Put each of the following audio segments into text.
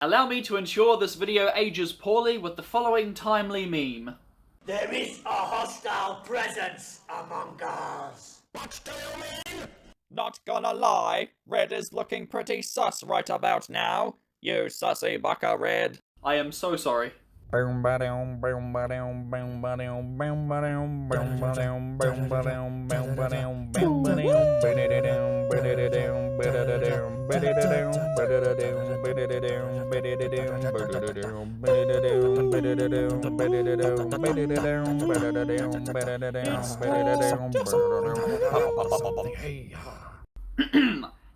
Allow me to ensure this video ages poorly with the following timely meme. There is a hostile presence among us. What do you mean? Not gonna lie, Red is looking pretty sus right about now. You sussy bucka, Red. I am so sorry.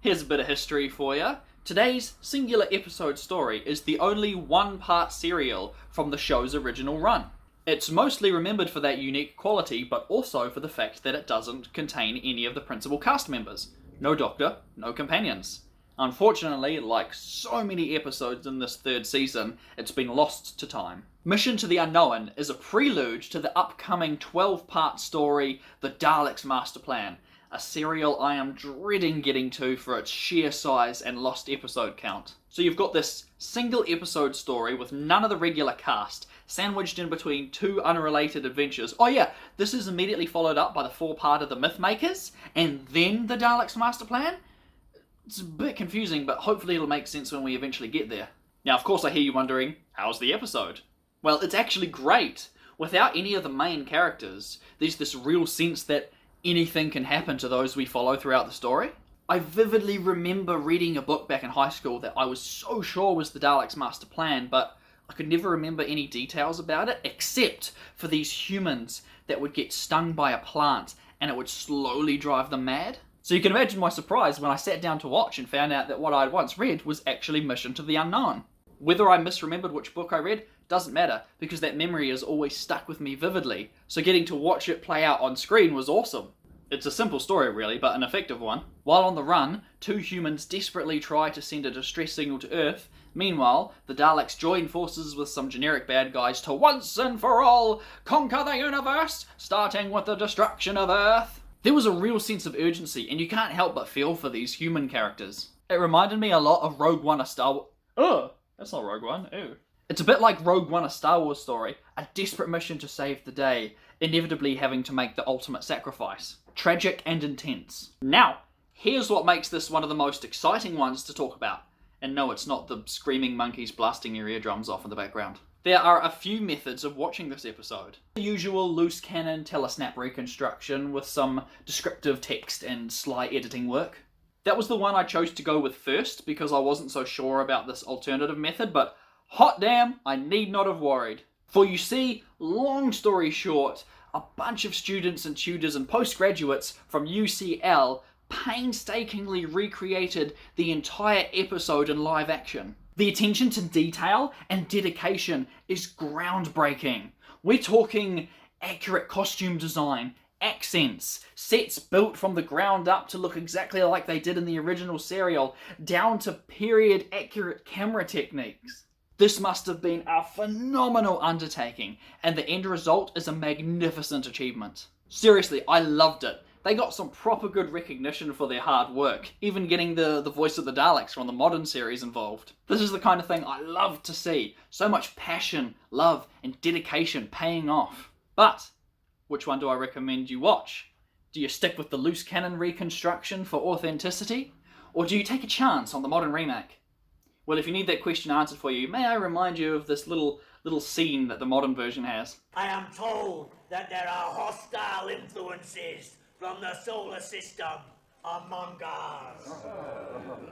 Here's a bit of history for you. Today's singular episode story is the only one-part serial from the show's original run. It's mostly remembered for that unique quality, but also for the fact that it doesn't contain any of the principal cast members. No Doctor, no companions. Unfortunately, like so many episodes in this third season, it's been lost to time. Mission to the Unknown is a prelude to the upcoming 12-part story, The Daleks' Master Plan, a serial I am dreading getting to for its sheer size and lost episode count. So you've got this single episode story with none of the regular cast, sandwiched in between two unrelated adventures. Oh yeah, this is immediately followed up by the 4-part of The Mythmakers, and then The Daleks' Master Plan? It's a bit confusing, but hopefully it'll make sense when we eventually get there. Now, of course I hear you wondering, how's the episode? Well, it's actually great. Without any of the main characters, there's this real sense that anything can happen to those we follow throughout the story. I vividly remember reading a book back in high school that I was so sure was the Daleks' Master Plan, but I could never remember any details about it, except for these humans that would get stung by a plant and it would slowly drive them mad. So you can imagine my surprise when I sat down to watch and found out that what I'd once read was actually Mission to the Unknown. Whether I misremembered which book I read doesn't matter, because that memory is always stuck with me vividly, so getting to watch it play out on screen was awesome. It's a simple story really, but an effective one. While on the run, two humans desperately try to send a distress signal to Earth. Meanwhile, the Daleks join forces with some generic bad guys to once and for all conquer the universe, starting with the destruction of Earth. There was a real sense of urgency, and you can't help but feel for these human characters. It reminded me a lot of Rogue One, a Star Wars... Ugh, that's not Rogue One, ew. It's a bit like Rogue One, a Star Wars story, a desperate mission to save the day, inevitably having to make the ultimate sacrifice. Tragic and intense. Now, here's what makes this one of the most exciting ones to talk about. And no, it's not the screaming monkeys blasting your eardrums off in the background. There are a few methods of watching this episode. The usual loose cannon telesnap reconstruction with some descriptive text and sly editing work. That was the one I chose to go with first because I wasn't so sure about this alternative method, but hot damn, I need not have worried. For you see, long story short, a bunch of students and tutors and postgraduates from UCL painstakingly recreated the entire episode in live action. The attention to detail and dedication is groundbreaking. We're talking accurate costume design, accents, sets built from the ground up to look exactly like they did in the original serial, down to period accurate camera techniques. This must have been a phenomenal undertaking, and the end result is a magnificent achievement. Seriously, I loved it. They got some proper good recognition for their hard work, even getting the voice of the Daleks from the modern series involved. This is the kind of thing I love to see. So much passion, love, and dedication paying off. But, which one do I recommend you watch? Do you stick with the loose cannon reconstruction for authenticity? Or do you take a chance on the modern remake? Well, if you need that question answered for you, may I remind you of this little scene that the modern version has? I am told that there are hostile influences from the solar system among us.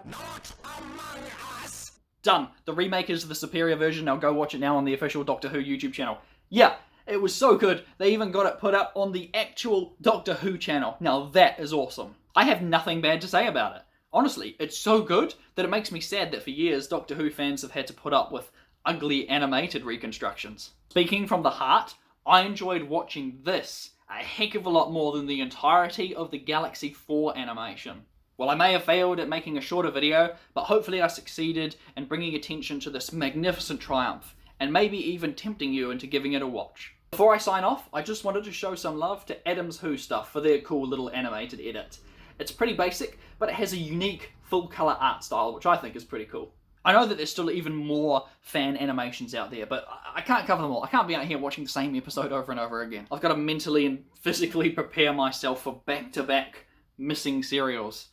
Not among us! Done. The remake is the superior version. Now go watch it now on the official Doctor Who YouTube channel. Yeah, it was so good. They even got it put up on the actual Doctor Who channel. Now that is awesome. I have nothing bad to say about it. Honestly, it's so good that it makes me sad that for years Doctor Who fans have had to put up with ugly animated reconstructions. Speaking from the heart, I enjoyed watching this a heck of a lot more than the entirety of the Galaxy 4 animation. Well, I may have failed at making a shorter video, but hopefully I succeeded in bringing attention to this magnificent triumph, and maybe even tempting you into giving it a watch. Before I sign off, I just wanted to show some love to Adam's Who Stuff for their cool little animated edit. It's pretty basic, but it has a unique full colour art style, which I think is pretty cool. I know that there's still even more fan animations out there, but I can't cover them all. I can't be out here watching the same episode over and over again. I've got to mentally and physically prepare myself for back-to-back missing serials.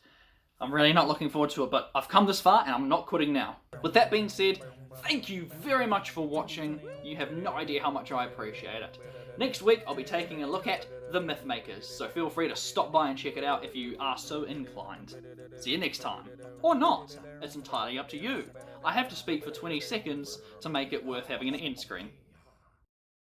I'm really not looking forward to it, but I've come this far and I'm not quitting now. With that being said, thank you very much for watching. You have no idea how much I appreciate it. Next week, I'll be taking a look at The Mythmakers, so feel free to stop by and check it out if you are so inclined. See you next time. Or not. It's entirely up to you. I have to speak for 20 seconds to make it worth having an end screen.